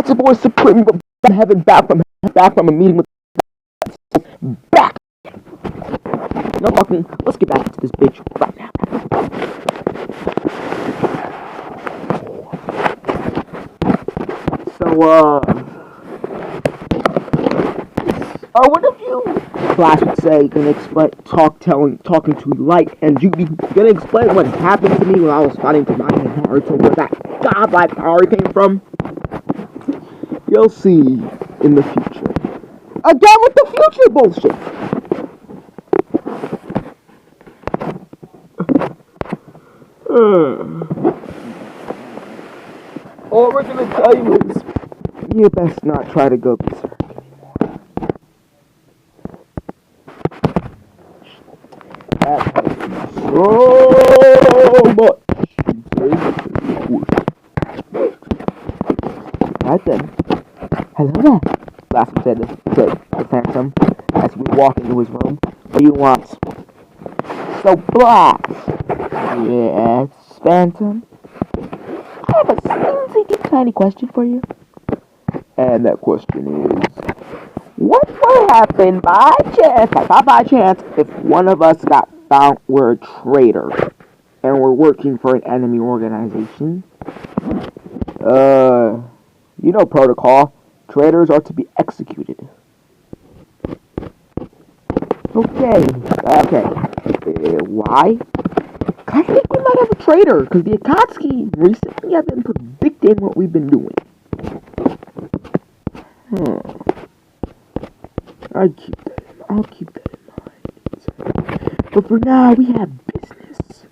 That's voice supreme from heaven, back from a meeting with back. No fucking. Let's get back to this bitch right now. So what if you, Flash would say, gonna explain, talking to light, and you be gonna explain what happened to me when I was fighting to my Naruto, where that godlike power came from? You'll see in the future. Again with the future bullshit. All we're gonna tell you is, you best not try to go berserk anymore. That hurts so much. Right then. Hello there. Last said the Phantom as we walk into his room. What do you want? So, Blast. Yes, Phantom. I have a sneaky tiny question for you. And that question is, what would happen by chance, if one of us got found we're a traitor and we're working for an enemy organization? You know protocol. Traitors are to be executed. Okay. Why? I think we might have a traitor, because the Akatsuki recently have been predicting what we've been doing. I'll keep that in mind. But for now, we have business.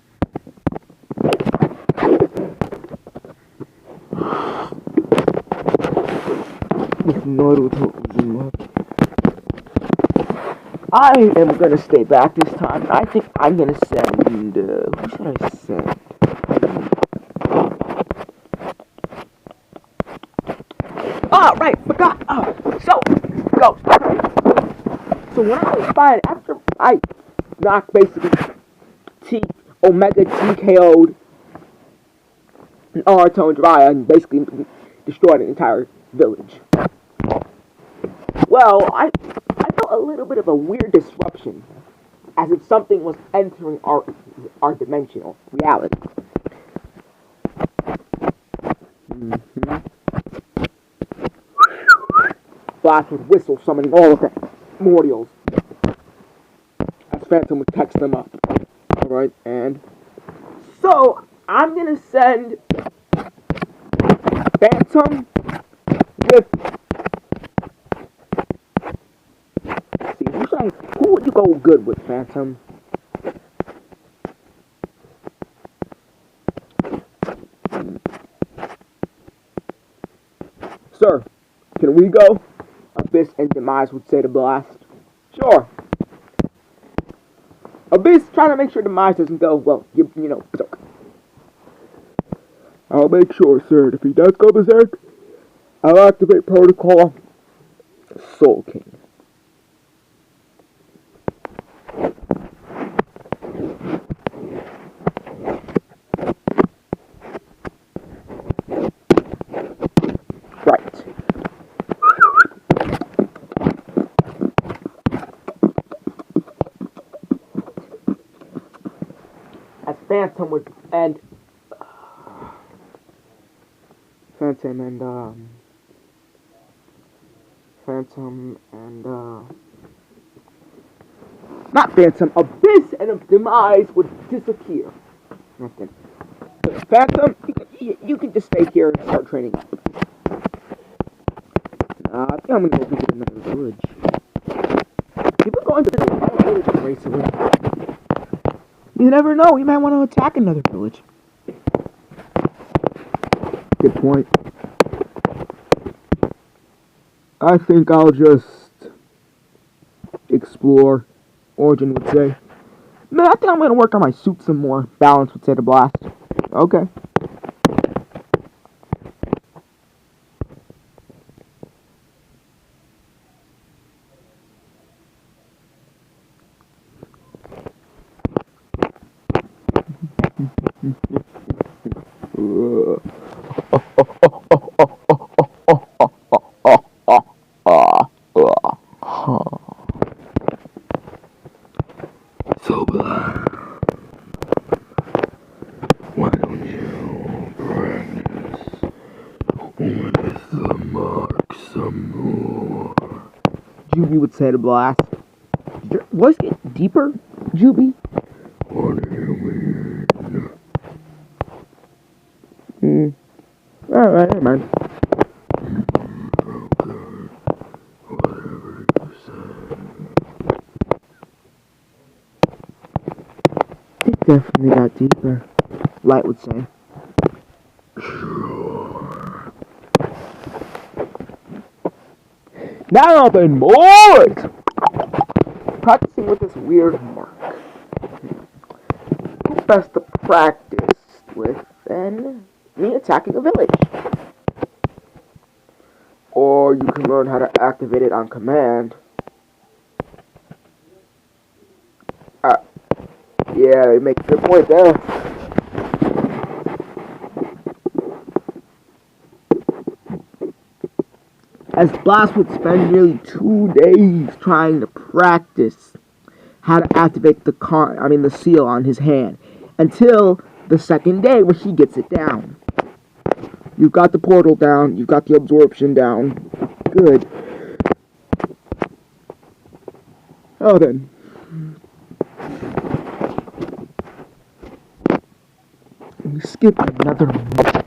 With Naruto. I am gonna stay back this time. I think I'm gonna send. Who should I send? Right, forgot. So when I was fighting, after I knocked basically Omega TKO'd Naruto and Jiraiya and basically destroyed an entire village. Well, I felt a little bit of a weird disruption, as if something was entering our dimensional reality. Flash would whistle, summoning all of the Mordials, as Phantom would text them up. Alright, and so I'm gonna send Phantom with. See, who would you go good with, Phantom? Sir, can we go? Abyss and Demise would say to Blast. Sure. Abyss trying to make sure Demise doesn't go, well, you know, berserk. I'll make sure, sir, if he does go berserk, I'll activate protocol Soul King. Right. As Phantom would and not Phantom, Abyss and Demise would disappear. Nothing. Phantom, you can just stay here and start training up. I think I'm gonna go visit another village. People going to visit another village recently. You never know, we might want to attack another village. Good point. I think I'll just explore, Origin would say. Man, I think I'm gonna work on my suit some more. Balance would say to Blast. Okay. Juby would say to Blast. Did your voice get deeper, Juby? What do you mean? Alright, never mind. Okay. Whatever you say. It definitely got deeper, Light would say. Sure. Now then, boys! Practicing with this weird mark. Who best to practice with than me attacking a village? Or you can learn how to activate it on command. Yeah, you make a good point there. As Blast would spend nearly 2 days trying to practice how to activate the seal on his hand, until the second day where he gets it down. You've got the portal down, you've got the absorption down. Good. Oh then. We skip another month.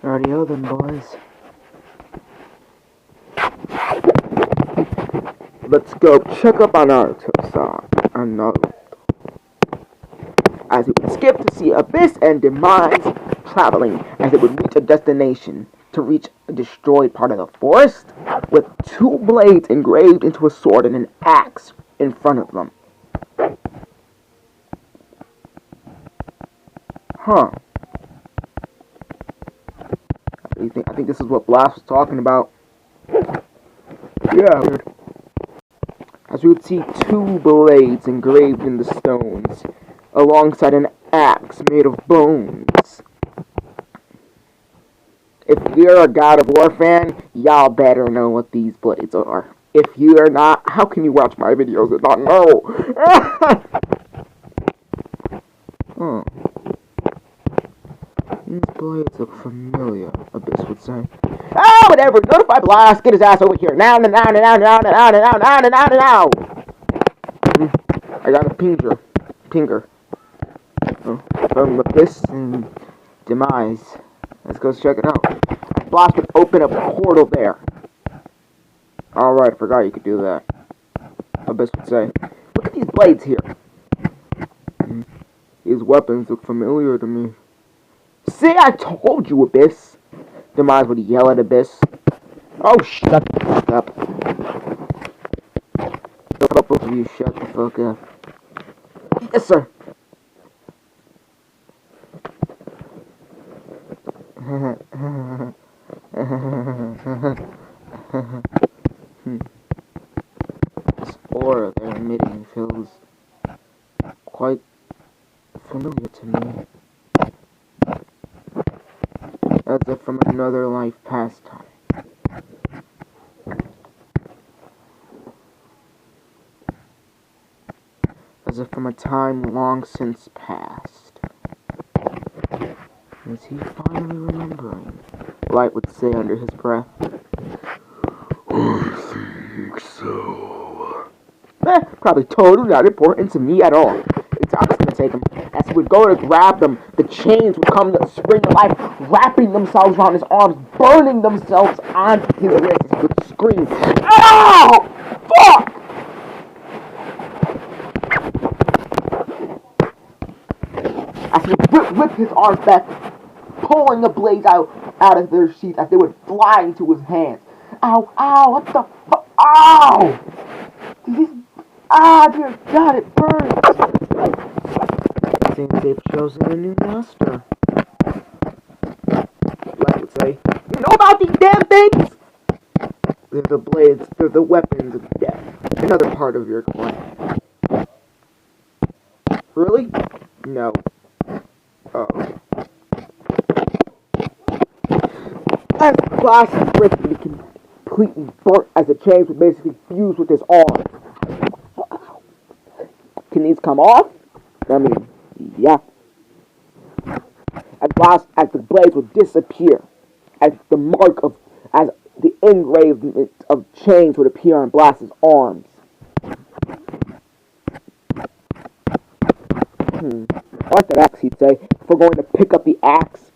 Rightio then, boys. Let's go check up on Naruto. As it would skip to see Abyss and Demise traveling as it would reach a destination to reach a destroyed part of the forest with 2 blades engraved into a sword and an axe in front of them. Huh. I think this is what Blast was talking about. Yeah, weird. As we would see 2 blades engraved in the stones, alongside an axe made of bones. If you're a God of War fan, y'all better know what these blades are. If you are not, how can you watch my videos and not know? Huh. These blades look familiar, Abyss would say. Ah, whatever, notify Blast, get his ass over here. Now. I got a pinger. From Abyss and Demise. Let's go check it out. Blast would open a portal there. Alright, I forgot you could do that. Abyss would say. Look at these blades here. These weapons look familiar to me. See, I told you, Abyss. Demise would yell at Abyss. Oh, shut the fuck up. Both of you shut the fuck up. Yes, sir. This aura they're emitting feels quite familiar to me. As if from another life pastime. As if from a time long since past. Is he finally remembering? Light would say under his breath. I think so. Probably totally not important to me at all. It's obviously gonna take him. As he would go to grab them, the chains would come to spring to life, wrapping themselves around his arms, burning themselves on his wrists as he would scream, "Ow! Fuck!" As he would whip his arms back, pulling the blades out of their sheaths as they would fly into his hands. Ow, ow, what the fuck? Ow! Dear God, it burns! Seems they've chosen a new master. Light would say, "You know about these damn things?" They're the blades, they're the weapons of death. Another part of your clan. Really? No. Oh. As Blast's grip would be completely burnt as the chains would basically fuse with his arm. Can these come off? I mean, yeah. As the blades would disappear, as the engravement of chains would appear on Blast's arms. I like that axe, he'd say. If we're going to pick up the axe,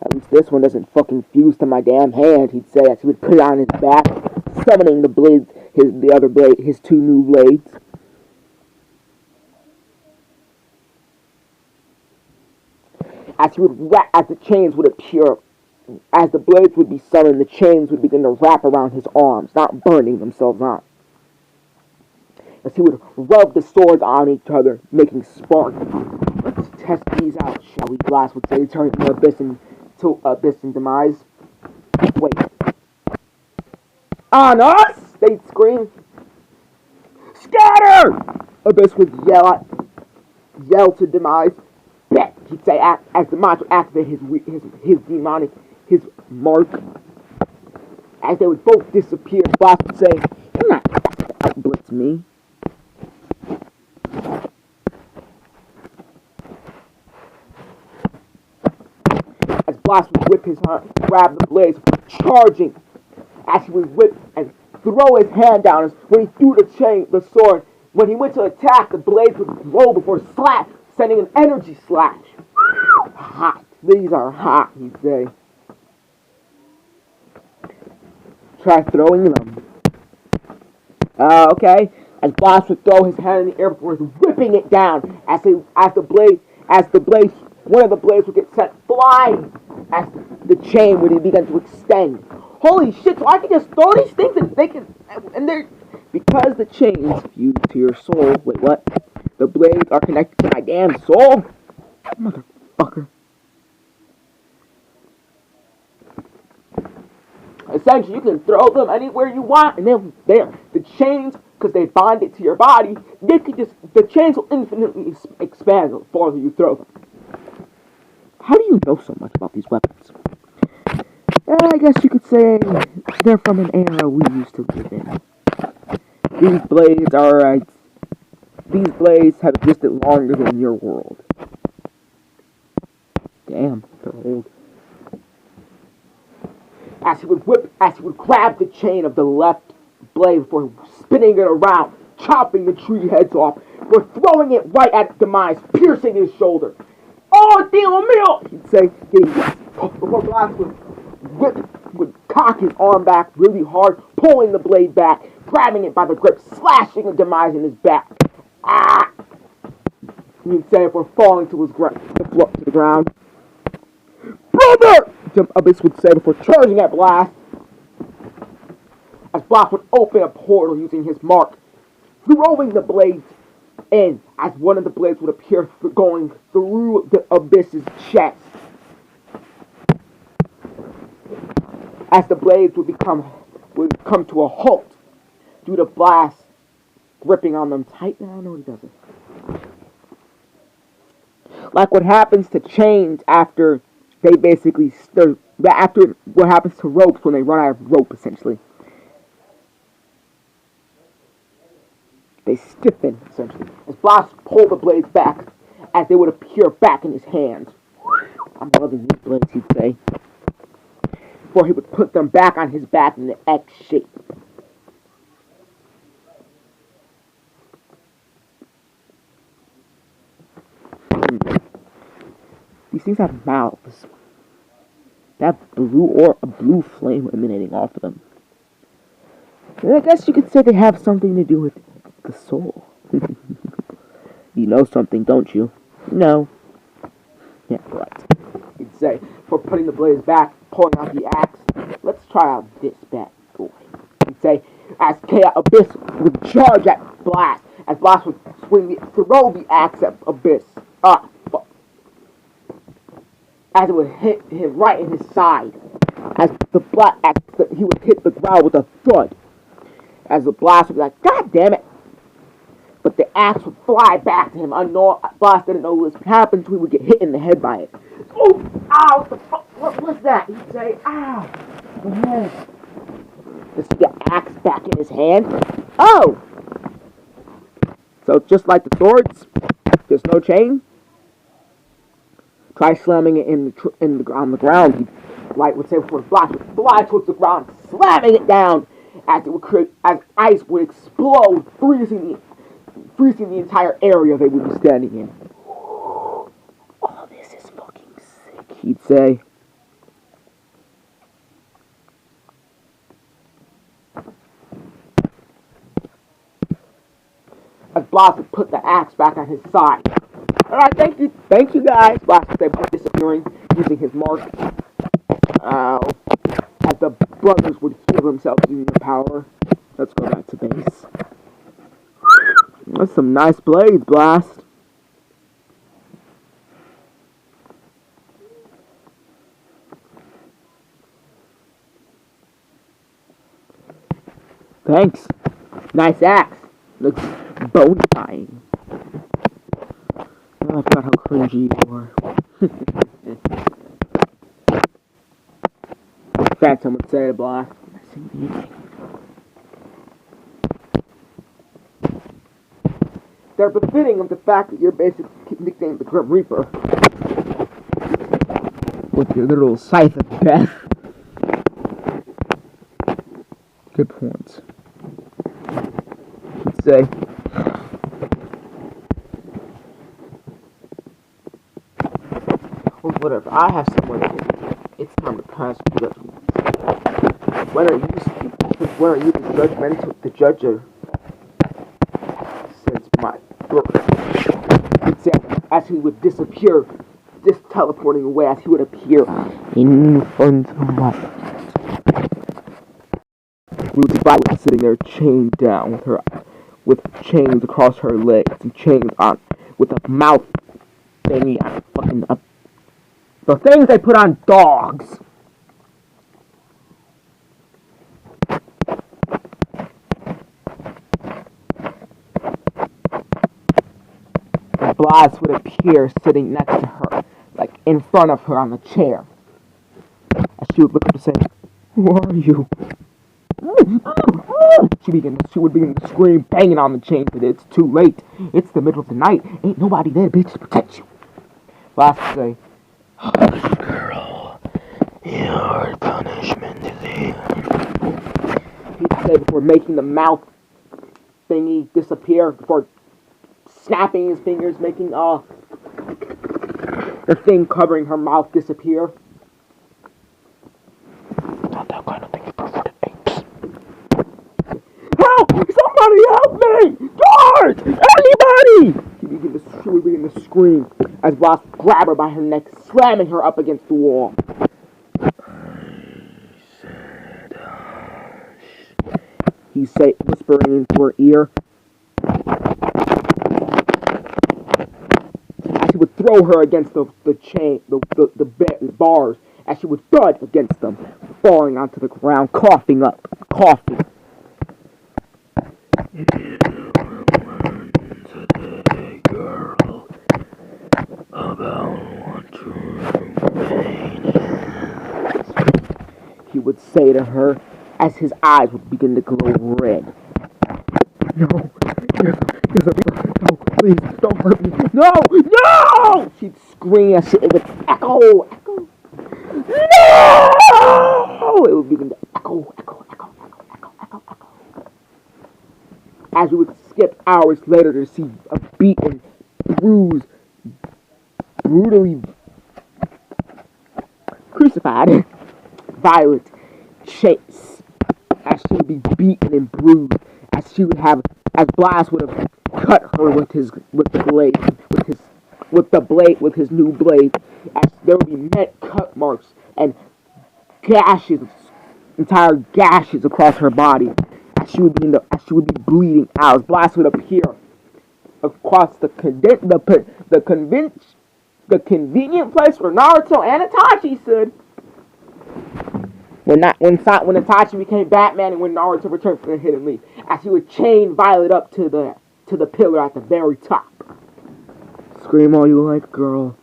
at least this one doesn't fucking fuse to my damn hand, he'd say, as he would put it on his back, summoning the blades, his two new blades. As the chains would appear, as the blades would be summoned, the chains would begin to wrap around his arms, not burning themselves out. As he would rub the swords on each other, making spark. Let's test these out, shall we? Blast would say, turning from Abyss and Demise. Wait. On us! They'd scream. Scatter! Abyss would yell to Demise. Bet, he'd say, as Demise would activate his mark. As they would both disappear, Blast would say, "You're not going to outblitz me." As Blast would whip his hand, grab the blades, charging. As he would whip and throw his hand down, as when he threw the sword, when he went to attack, the blades would roll before sending an energy slash. Hot. These are hot, he'd say. Try throwing them. Okay. As Blast would throw his hand in the air before whipping it down, one of the blades would get sent flying as the chain would begin to extend. Holy shit! So I can just throw these things and they're because the chains fuse to your soul. Wait, what? The blades are connected to my damn soul, motherfucker. Essentially, you can throw them anywhere you want, and then the chains, because they bind it to your body, the chains will infinitely expand the farther you throw them. How do you know so much about these weapons? I guess you could say they're from an era we used to live in. These blades have existed longer than your world. Damn, they're old. As he would grab the chain of the left blade before spinning it around, chopping the tree heads off, before throwing it right at Demise, piercing his shoulder. "Oh, Dio mio!" he'd say, before Blast would cock his arm back really hard, pulling the blade back, grabbing it by the grip, slashing a Demise in his back. Ah! He'd say before falling to the ground. "Brother!" Abyss would say before charging at Blast. As Blast would open a portal using his mark, throwing the blades in, as one of the blades would appear going through the Abyss's chest. As the blades would come to a halt due to Blast gripping on them tight. No, he doesn't. Like what happens to chains after what happens to ropes when they run out of rope, essentially. They stiffen, essentially, as Blast pulled the blades back, as they would appear back in his hands. "I'm loving these blades," he'd say, before he would put them back on his back in the X shape. These things have mouths. They have a blue flame emanating off of them. And I guess you could say they have something to do with the soul. You know something, don't you? No. Yeah, right. He'd say, for putting the blades back, pulling out the axe, "Let's try out this bad boy." He'd say, as Abyss would charge at Blast, as Blast would throw the axe at Abyss. Fuck. As it would hit him right in his side. As the black axe, he would hit the ground with a thud. As the Blast would be like, "God damn it!" But the axe would fly back to him. Blast didn't know this would happen, so he would get hit in the head by it. "Oh, ow, what the fuck?" What was that? He'd say, ow, my head. Just the axe back in his hand. Oh! So just like the swords, there's no chain. Try slamming it on the ground. Light would say before the block would fly towards the ground, slamming it down as it would create, as ice would explode, freezing the entire area they would be standing in. Oh, this is fucking sick, he'd say. As Blas would put the axe back on his side. Alright, thank you guys. Blas would say before disappearing, using his mark. As the brothers would heal themselves using the power. Let's go back to base. That's some nice blades, Blast. Thanks. Nice axe. Looks bone-tying. Oh, I forgot how cringy you are. Phantom would say to Blast. They're befitting of the fact that you're basically nicknamed the Grim Reaper. With your little scythe of death. Good points. Let's say. Well, whatever. I have someone. It's time to pass the judgment. When are you the judgmental? The judge of since my birth. He'd say as he would disappear, just teleporting away as he would appear in front of my. Ruth's body was sitting there chained down with chains across her legs and chains on with a mouth thingy on fucking up. The things they put on dogs. And Blas would appear sitting next to her, like in front of her on the chair. As she would look up and say, "Who are you?" She would begin to scream, banging on the chain, but it's too late. It's the middle of the night. Ain't nobody there, bitch, to protect you. Blas would say, "Hush, girl. Your punishment is here." He'd say before making the mouth thingy disappear, before snapping his fingers, making the thing covering her mouth disappear. Not that kind of thing you prefer to apes. Help! Somebody help me! Guards! Anybody! She would begin to scream as Blas would grab her by her neck, slamming her up against the wall. He'd say, whispering into her ear. As he would throw her against the chain, the bars, as she would thud against them, falling onto the ground, coughing. You learn today, girl, about what true pain is. He would say to her, as his eyes would begin to glow red. No, please, don't hurt me. No! She'd scream as it would echo. No! It would begin to echo. As we would skip hours later to see a beaten, bruised, brutally crucified Violet Chase, as she would be beaten and bruised, as Blas would have cut her with his new blade, as there would be net cut marks and gashes, entire gashes across her body, as she would be bleeding out. As Blas would appear across the convenient place where Naruto and Itachi stood. When Itachi became Batman and when Naruto returned from the Hidden Leaf, as he would chain Violet up to the pillar at the very top. Scream all you like, girl.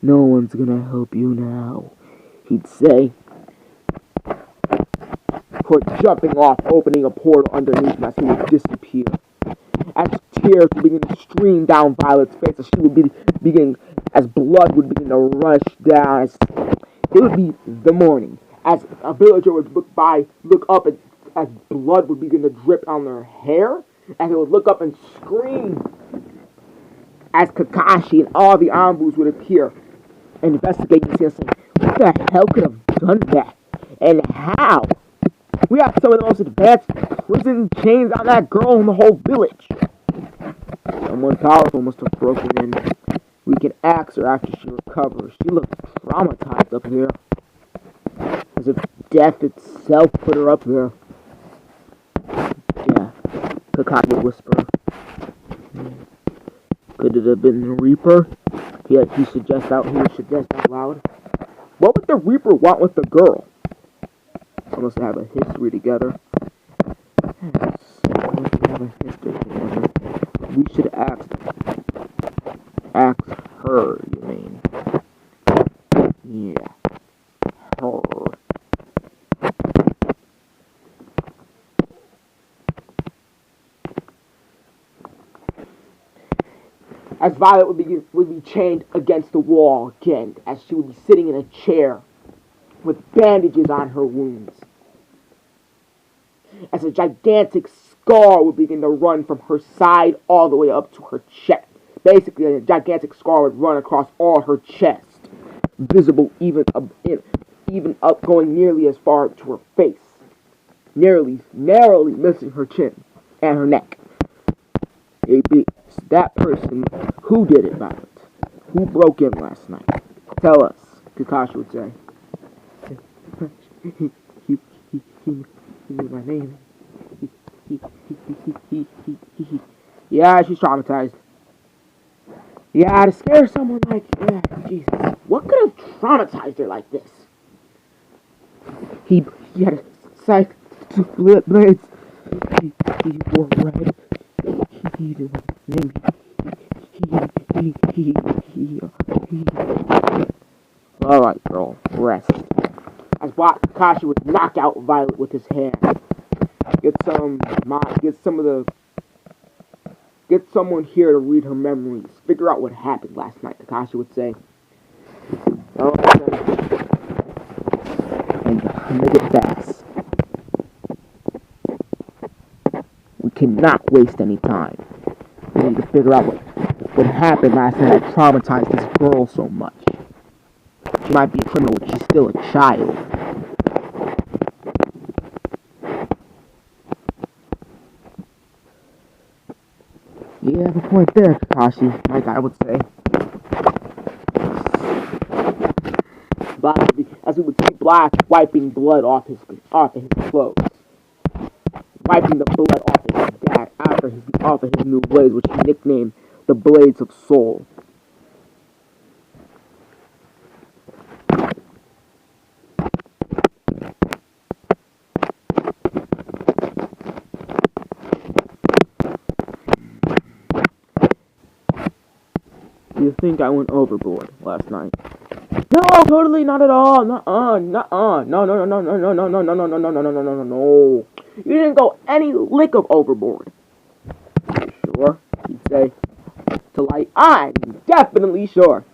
No one's gonna help you now. he'd say, before jumping off, opening a portal underneath him as he would disappear. As tears would begin to stream down Violet's face, as she would begin, as blood would begin to rush down, as it would be the morning, as a villager would look up, and as blood would begin to drip on their hair, as they would look up and scream, as Kakashi and all the Anbus would appear and investigate and saying, "What the hell could have done that? And how? We have some of the most advanced prison chains on that girl in the whole village. Someone powerful must have broken in. We can ask her after she recovers. She looked traumatized up here, as if death itself put her up there." "Yeah," Kakashi would whisper. "Could it have been the Reaper?" He would suggest out loud. "What would the Reaper want with the girl? They must have a history together." "Yes, they must have a history together. We should ask her, you mean?" "Yeah, her." As Violet would be chained against the wall again, as she would be sitting in a chair with bandages on her wounds, as a gigantic scar would begin to run from her side all the way up to her chest. Basically, a gigantic scar would run across all her chest, visible even up going nearly as far to her face, narrowly missing her chin and her neck. It'd be that person who did it, Violet. Who broke in last night? Tell us, Kakashi would say. He knew my name. Yeah, she's traumatized. Yeah, to scare someone like, Jesus, what could have traumatized her like this? He had a sight to blades. He wore red. He knew my name. Alright, girl, rest. As Kakashi would knock out Violet with his hand. Get someone here to read her memories. Figure out what happened last night, Kakashi would say. Alright, and make it fast. We cannot waste any time. We need to figure out what happened last night that traumatized this girl so much. She might be a criminal, but she's still a child. You have a point there, Kakashi, like I would say. As we would see Black wiping blood off his clothes. Wiping the blood off his dad off of his new blades, which he nicknamed the Blades of Soul. Do you think I went overboard last night? No, totally not at all. Nuh-uh. No. You didn't go any lick of overboard. Sure, he'd say. To light, I'm definitely sure.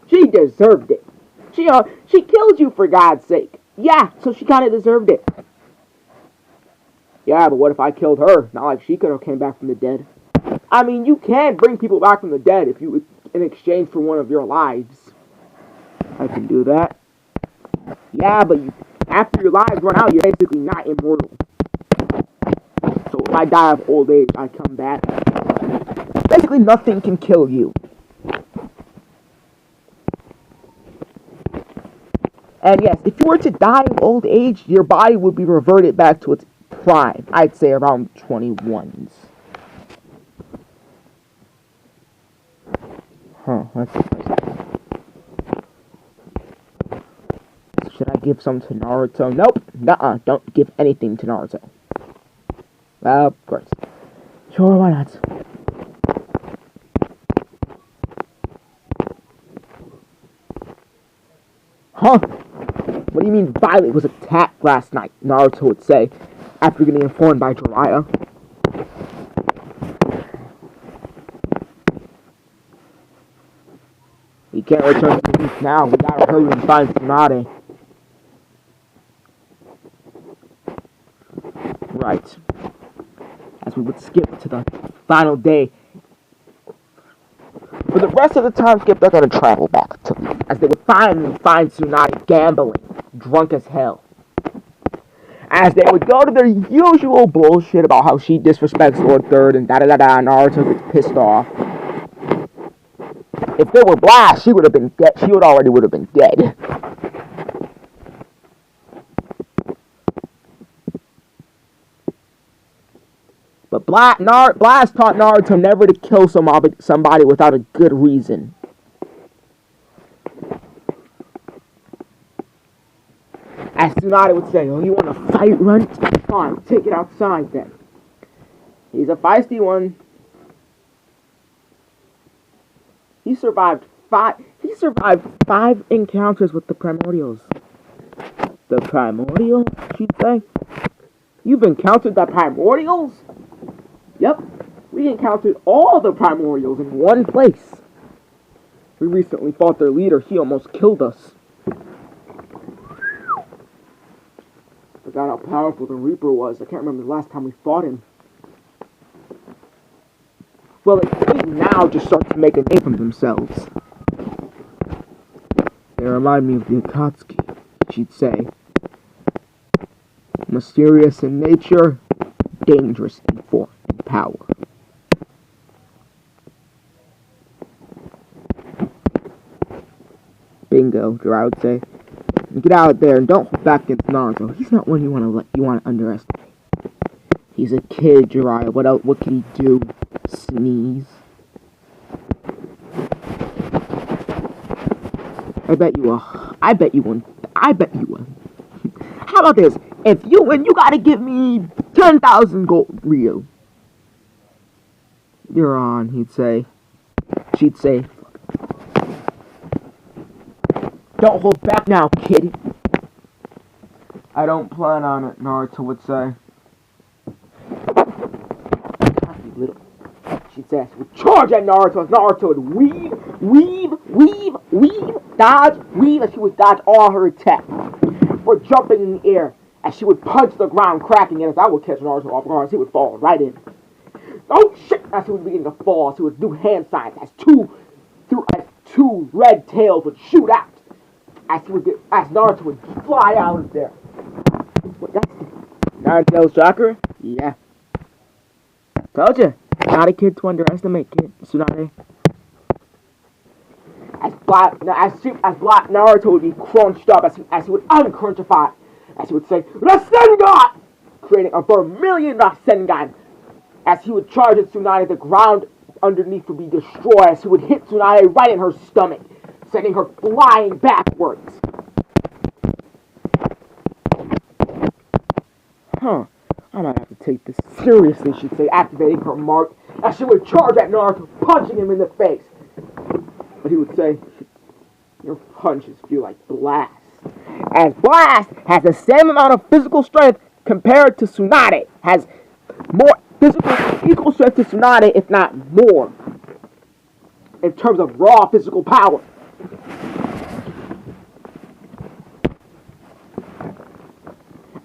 She deserved it. She killed you for God's sake. Yeah, so she kind of deserved it. Yeah, but what if I killed her? Not like she could have came back from the dead. I mean, you can bring people back from the dead if you in exchange for one of your lives. I can do that. Yeah, but after your lives run out, you're basically not immortal. So if I die of old age, I come back. Basically, nothing can kill you. And yes, if you were to die of old age, your body would be reverted back to its prime. I'd say around 21s. That's interesting. Should I give some to Naruto? Nope. Nuh-uh. Don't give anything to Naruto. Well, of course. Sure, why not? Huh? What do you mean Violet was attacked last night? Naruto would say, after getting informed by Jiraiya. We can't return to the East now. We gotta hurry and find Tsunade. Right. As we would skip to the final day. For the rest of the time skip, they're gonna travel back to, as they would finally find Tsunade gambling, drunk as hell. As they would go to their usual bullshit about how she disrespects Lord Third and da-da-da-da, Naruto gets pissed off. If they were Blast, she would have been dead. She already would have been dead. But Blast taught Naruto never to kill somebody without a good reason. As Tsunade would say, oh, you want to fight, run? Fine, take it outside then. He's a feisty one. He survived five encounters with the Primordials. The Primordial, she'd say? You've encountered the Primordials? Yep, we encountered all the Primordials in one place. We recently fought their leader. He almost killed us. Forgot how powerful the Reaper was. I can't remember the last time we fought him. Well, they now just start to make a name for themselves. They remind me of the Akatsuki, she'd say. Mysterious in nature, dangerous in form and power. Bingo, Jiraiya would say. Get out there and don't hold back against Naruto. He's not one you want to underestimate. He's a kid, Jiraiya. What can he do? Sneeze. I bet you won. How about this? If you win, you gotta give me 10,000 gold real. You're on, he'd say. She'd say, don't hold back now, kid. I don't plan on it, Naruto would say. Little. She'd say, would charge at Naruto as Naruto would weave, dodge, weave, as she would dodge all her attacks. For jumping in the air, as she would punch the ground, cracking it, as I would catch Naruto off guard, as he would fall right in. Oh shit! As he would begin to fall, as he would do hand signs, as two red tails would shoot out. As Naruto would fly out of there. What, that's Naruto's chakra? Yeah. Told you. Not a kid to underestimate, kid. Tsunade. As Naruto would be crunched up, as he would uncrunchify, as he would say, Rasengan! Creating a vermilion Rasengan. As he would charge at Tsunade, the ground underneath would be destroyed, as he would hit Tsunade right in her stomach, sending her flying backwards. Huh. I might have to take this seriously, she'd say, activating her mark, as she would charge at Naruto, punching him in the face. But he would say, your punches feel like Blast. As Blast has the same amount of physical strength compared to Tsunade, has more equal strength to Tsunade, if not more, in terms of raw physical power.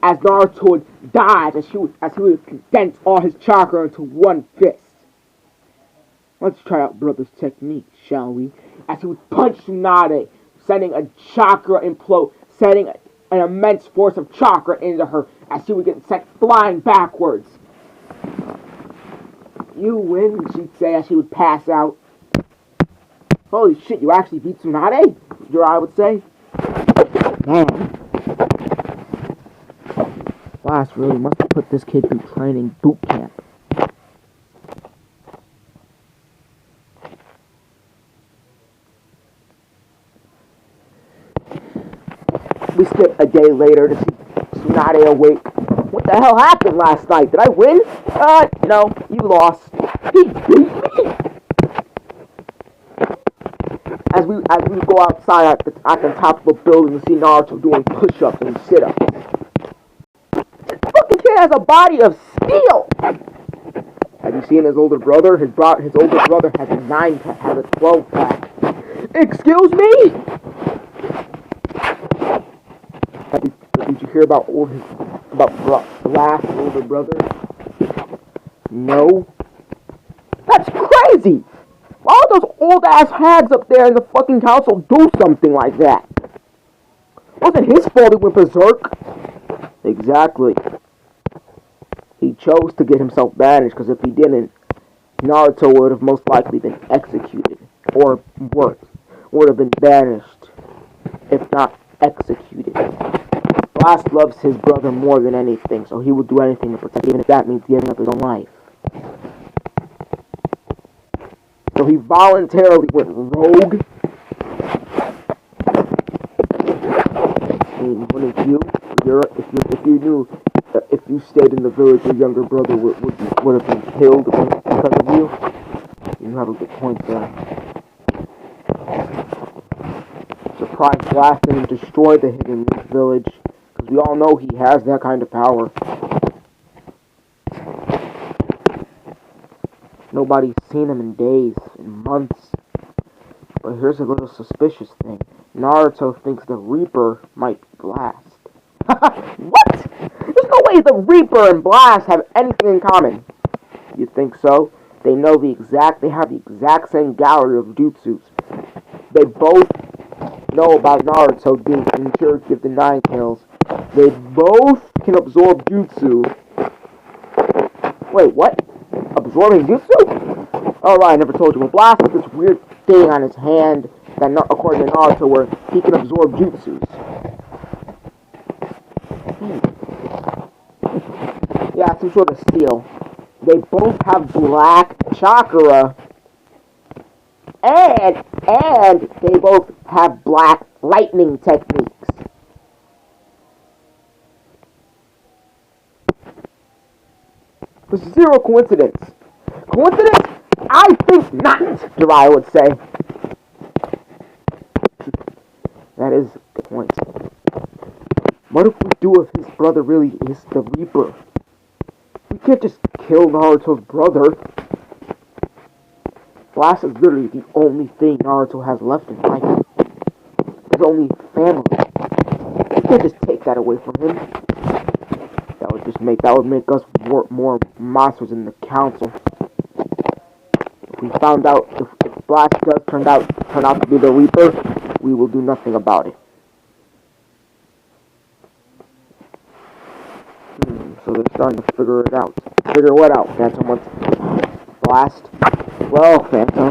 As Naruto would dodge, as he would condense all his chakra into one fist. Let's try out brother's technique, shall we? As he would punch Tsunade, sending a chakra implode, sending an immense force of chakra into her, as she would get sent flying backwards. You win, she'd say, as she would pass out. Holy shit, you actually beat Tsunade? Jiraiya would say. Man. Blast really must have put this kid through training boot camp. We skip a day later to see Tsunade awake. What the hell happened last night? Did I win? No, you lost. He beat me! As we go outside at the top of a building and see Naruto doing push-ups and sit-ups. This fucking kid has a body of steel. Have you seen his older brother? His older brother has a 9-pack, has a 12-pack. Excuse me? Did you hear about Blast's older brother? No. That's crazy! Why would those old-ass hags up there in the fucking council do something like that? It wasn't his fault he went berserk. Exactly. He chose to get himself banished, because if he didn't, Naruto would have most likely been executed. Or worse, would have been banished, if not executed. Blast loves his brother more than anything, so he would do anything to protect him, even if that means giving up his own life. So he voluntarily went rogue. I mean, wouldn't you? If you stayed in the village, your younger brother would have been killed because of you. You have a good point there. Surprise Blast and destroy the Hidden Leaf village, because we all know he has that kind of power. Nobody's seen him in days, in months. But here's a little suspicious thing. Naruto thinks the Reaper might be Blast. What? There's no way the Reaper and Blast have anything in common. You think so? They have the exact same gallery of jutsus. They both know about Naruto being injured with the 9 kills. They both can absorb jutsu. Wait, what? Absorbing jutsu? Oh right, I never told you. Well, Blast has this weird thing on his hand that, according to Naruto, where he can absorb jutsus. Yeah, some sort of steel. They both have black chakra, and they both have black lightning techniques. This is zero coincidence. Coincidence? I think not, Jiraiya would say. That is the point. What if we do if his brother really is the Reaper? We can't just kill Naruto's brother. Blast is literally the only thing Naruto has left in life. His only family. We can't just take that away from him. That would make us more monsters in the council. If we found out if Blast does turn out to be the Reaper, we will do nothing about it. So they're starting to figure it out. Figure what out? Phantom wants Blast. Well, Phantom,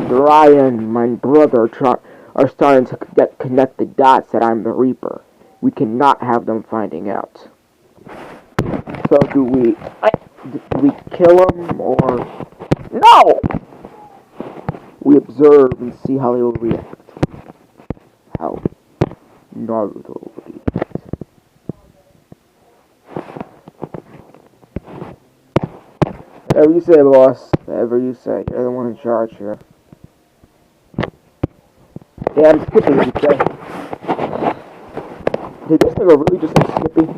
Jiraiya and my brother are starting to connect the dots that I'm the Reaper. We cannot have them finding out. So do we kill him or no? We observe and see how they will react. How Naruto will react. Whatever you say, boss. Whatever you say. You're the one in charge here. Yeah, I'm skipping, you say. Did this nigga really just say skipping?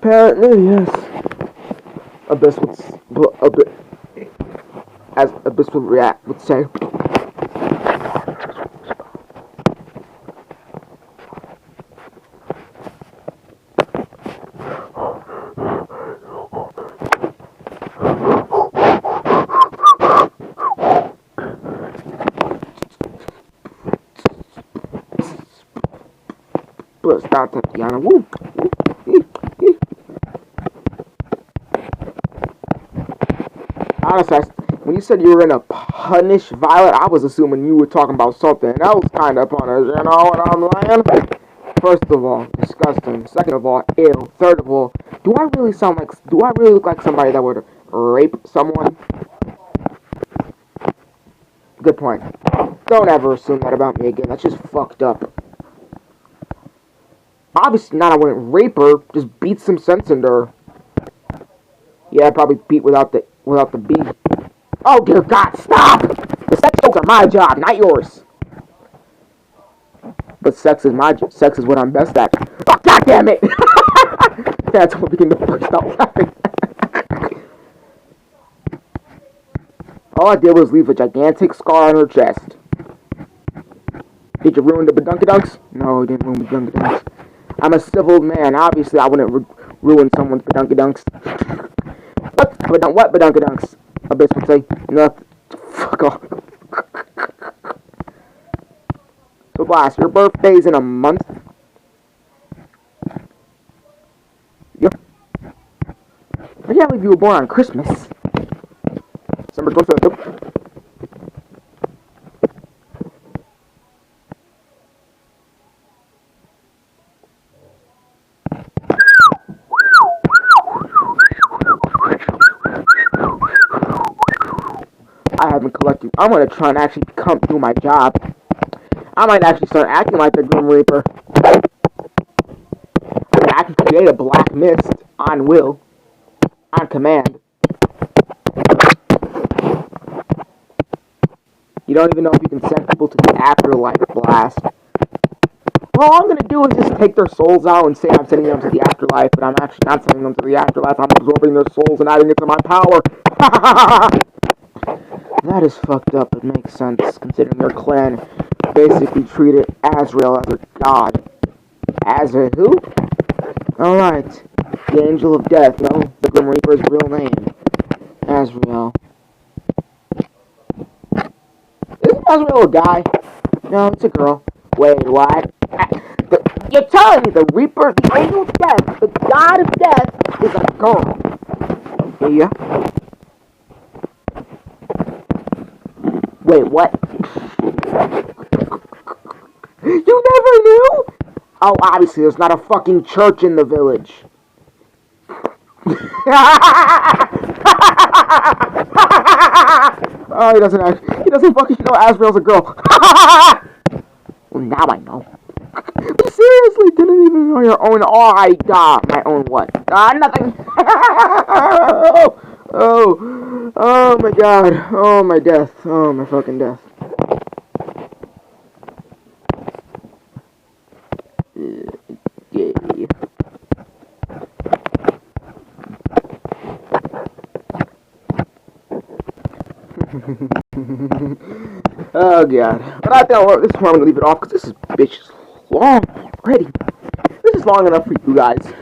Apparently, yes. Abyss would say. But start Tatiana. Woo. Honestly, when you said you were gonna punish Violet, I was assuming you were talking about something else kind of punish, you know what I'm saying? First of all, disgusting. Second of all, ew. Third of all, do I really look like somebody that would rape someone? Good point. Don't ever assume that about me again. That's just fucked up. Obviously not, I wouldn't rape her, just beat some sense into her. Yeah, probably beat without the B. Oh dear God, stop! The sex jokes are my job, not yours. But sex is what I'm best at. Oh God damn it! That's what began to burst out laughing. All I did was leave a gigantic scar on her chest. Did you ruin the badunkedunks? No, I didn't ruin the badunkedunks. I'm a civil man. Obviously, I wouldn't ruin someone's badunkedunks. What badunkedunks? Abyss would say. Nothing. Fuck off. So, Blast, your birthday's in a month? Yep. I can't believe you were born on Christmas. December 25th. I haven't collected. I'm gonna try and actually do my job. I might actually start acting like the Grim Reaper. I can create a black mist on will, on command. You don't even know if you can send people to the afterlife, Blast. All I'm gonna do is just take their souls out and say I'm sending them to the afterlife, but I'm actually not sending them to the afterlife. I'm absorbing their souls and adding it to my power. That is fucked up. It makes sense, considering their clan basically treated Azrael as a god. As a who? Alright. The Angel of Death, no? The Grim Reaper's real name. Azrael. Isn't Azrael a guy? No, it's a girl. Wait, what? You're telling me the Reaper, the Angel of Death, the God of Death, is a girl? Yeah. Wait, what? You never knew? Oh, obviously, there's not a fucking church in the village. Oh, he doesn't fucking know Azrael's a girl. Well, now I know. You seriously didn't even know your own my own what? Nothing. Oh my God. Oh, my death. Oh, my fucking death. Yay. Oh God. But I think this is where I'm gonna leave it off because this bitch is long already. This is long enough for you guys.